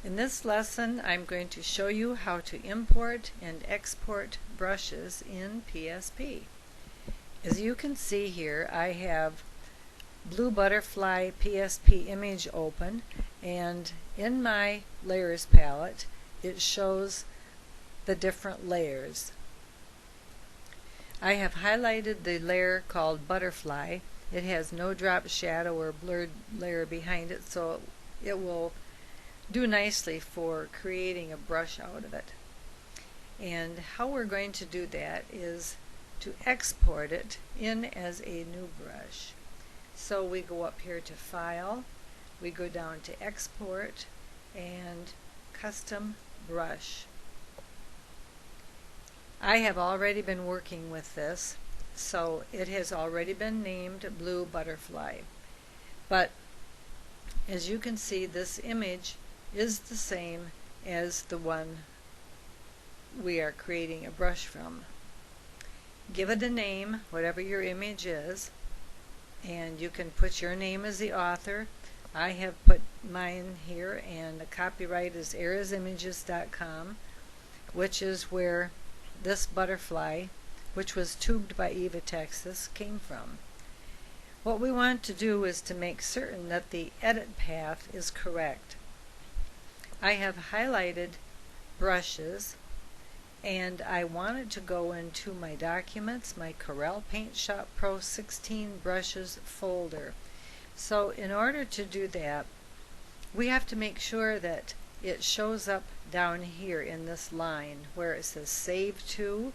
In this lesson, I'm going to show you how to import and export brushes in PSP. As you can see here, I have Blue Butterfly PSP image open, and in my layers palette it shows the different layers. I have highlighted the layer called Butterfly. It has no drop shadow or blurred layer behind it, so it will do nicely for creating a brush out of it. And how we're going to do that is to export it in as a new brush. So we go up here to File, we go down to Export and Custom Brush. I have already been working with this, so it has already been named Blue Butterfly. But as you can see, this image is the same as the one we are creating a brush from. Give it a name, whatever your image is, and you can put your name as the author. I have put mine here, and the copyright is errorsimages.com, which is where this butterfly, which was tubed by Eva, Texas, came from. What we want to do is to make certain that the edit path is correct. I have highlighted brushes, and I wanted to go into my documents, my Corel Paint Shop Pro 16 brushes folder. So in order to do that, we have to make sure that it shows up down here in this line where it says Save To.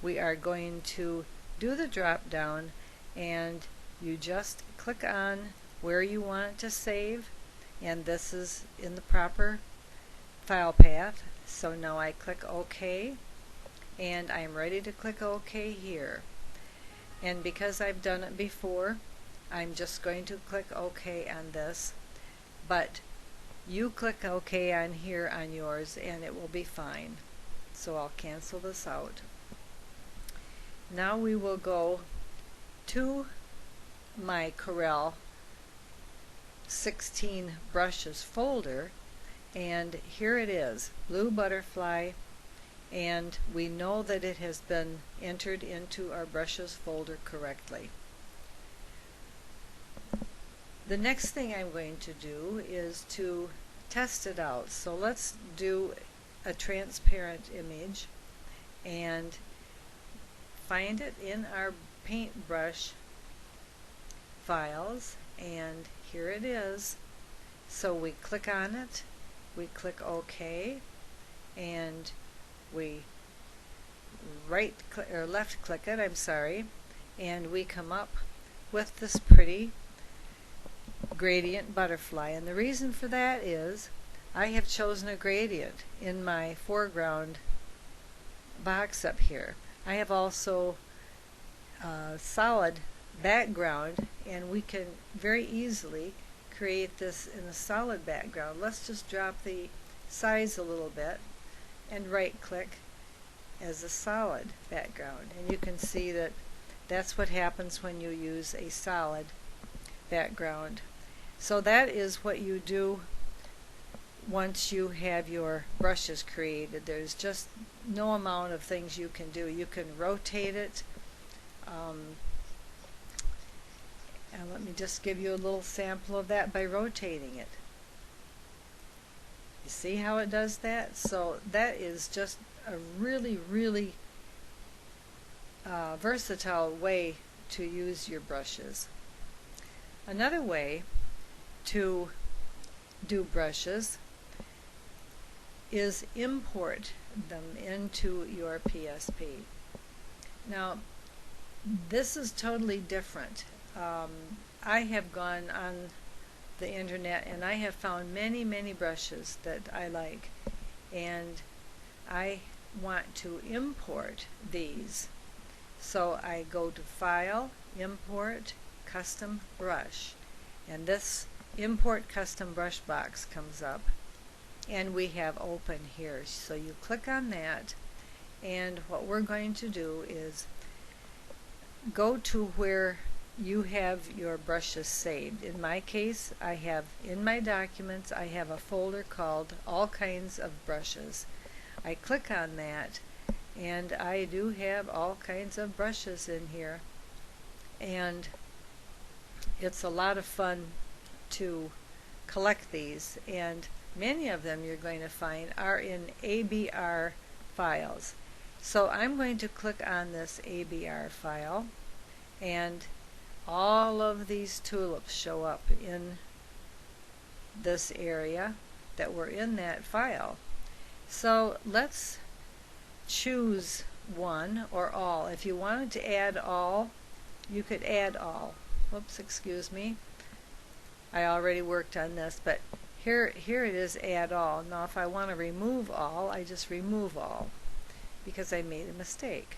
We are going to do the drop down, and you just click on where you want it to save, and this is in the proper file path. So now I click OK, and I'm ready to click OK here. And because I've done it before, I'm just going to click OK on this, but you click OK on here on yours and it will be fine. So I'll cancel this out. Now we will go to my Corel 16 brushes folder, and here it is, Blue Butterfly, and we know that it has been entered into our brushes folder correctly. The next thing I'm going to do is to test it out. So let's do a transparent image and find it in our paintbrush files, and here it is. So we click on it, we click OK, and we left click it, and we come up with this pretty gradient butterfly. And the reason for that is I have chosen a gradient in my foreground box up here. I have also a solid background, and we can very easily create this in a solid background. Let's just drop the size a little bit and right click as a solid background, and you can see that that's what happens when you use a solid background. So that is what you do once you have your brushes created. There's just no amount of things you can do. You can rotate it, and let me just give you a little sample of that by rotating it. You see how it does that? So that is just a really versatile way to use your brushes. Another way to do brushes is import them into your PSP. Now this is totally different. I have gone on the internet and I have found many brushes that I like, and I want to import these. So I go to File, Import, Custom Brush, and this Import Custom Brush box comes up, and we have Open here. So you click on that, and what we're going to do is go to where you have your brushes saved. In my case, I have in my documents, I have a folder called All Kinds of Brushes. I click on that, and I do have all kinds of brushes in here. And it's a lot of fun to collect these, and many of them you're going to find are in ABR files. So I'm going to click on this ABR file, and all of these tulips show up in this area that were in that file. So let's choose one or all. If you wanted to add all, you could add all. Whoops, excuse me. I already worked on this, but here it is, add all. Now if I want to remove all, I just remove all because I made a mistake.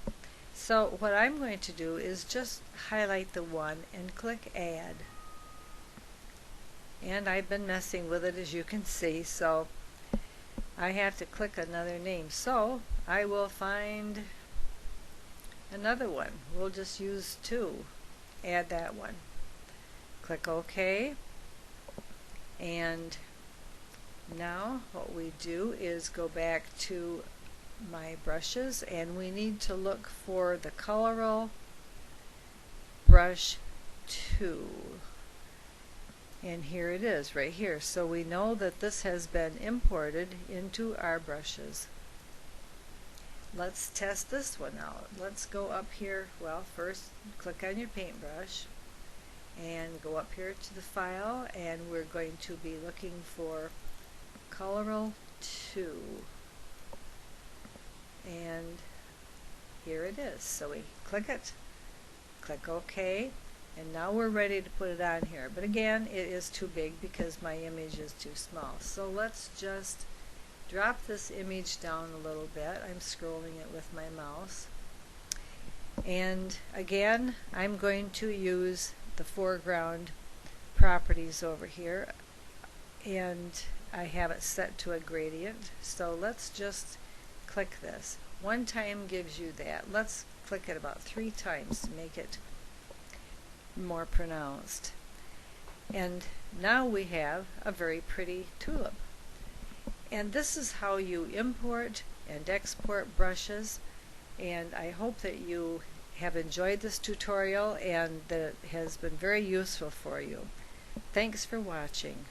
So what I'm going to do is just highlight the one and click add. And I've been messing with it, as you can see, so I have to click another name. So I will find another one. We'll just use 2. Add that one. Click OK. And now what we do is go back to my brushes, and we need to look for the Coloral Brush 2. And here it is, right here. So we know that this has been imported into our brushes. Let's test this one out. Let's go up here. Well, first click on your paintbrush and go up here to the file, and we're going to be looking for Coloral 2. And here it is. So we click it, click OK, and now we're ready to put it on here. But again, it is too big because my image is too small. So let's just drop this image down a little bit. I'm scrolling it with my mouse. And again, I'm going to use the foreground properties over here, and I have it set to a gradient. So let's just click this. One time gives you that. Let's click it about 3 times to make it more pronounced. And now we have a very pretty tulip. And this is how you import and export brushes, and I hope that you have enjoyed this tutorial and that it has been very useful for you. Thanks for watching.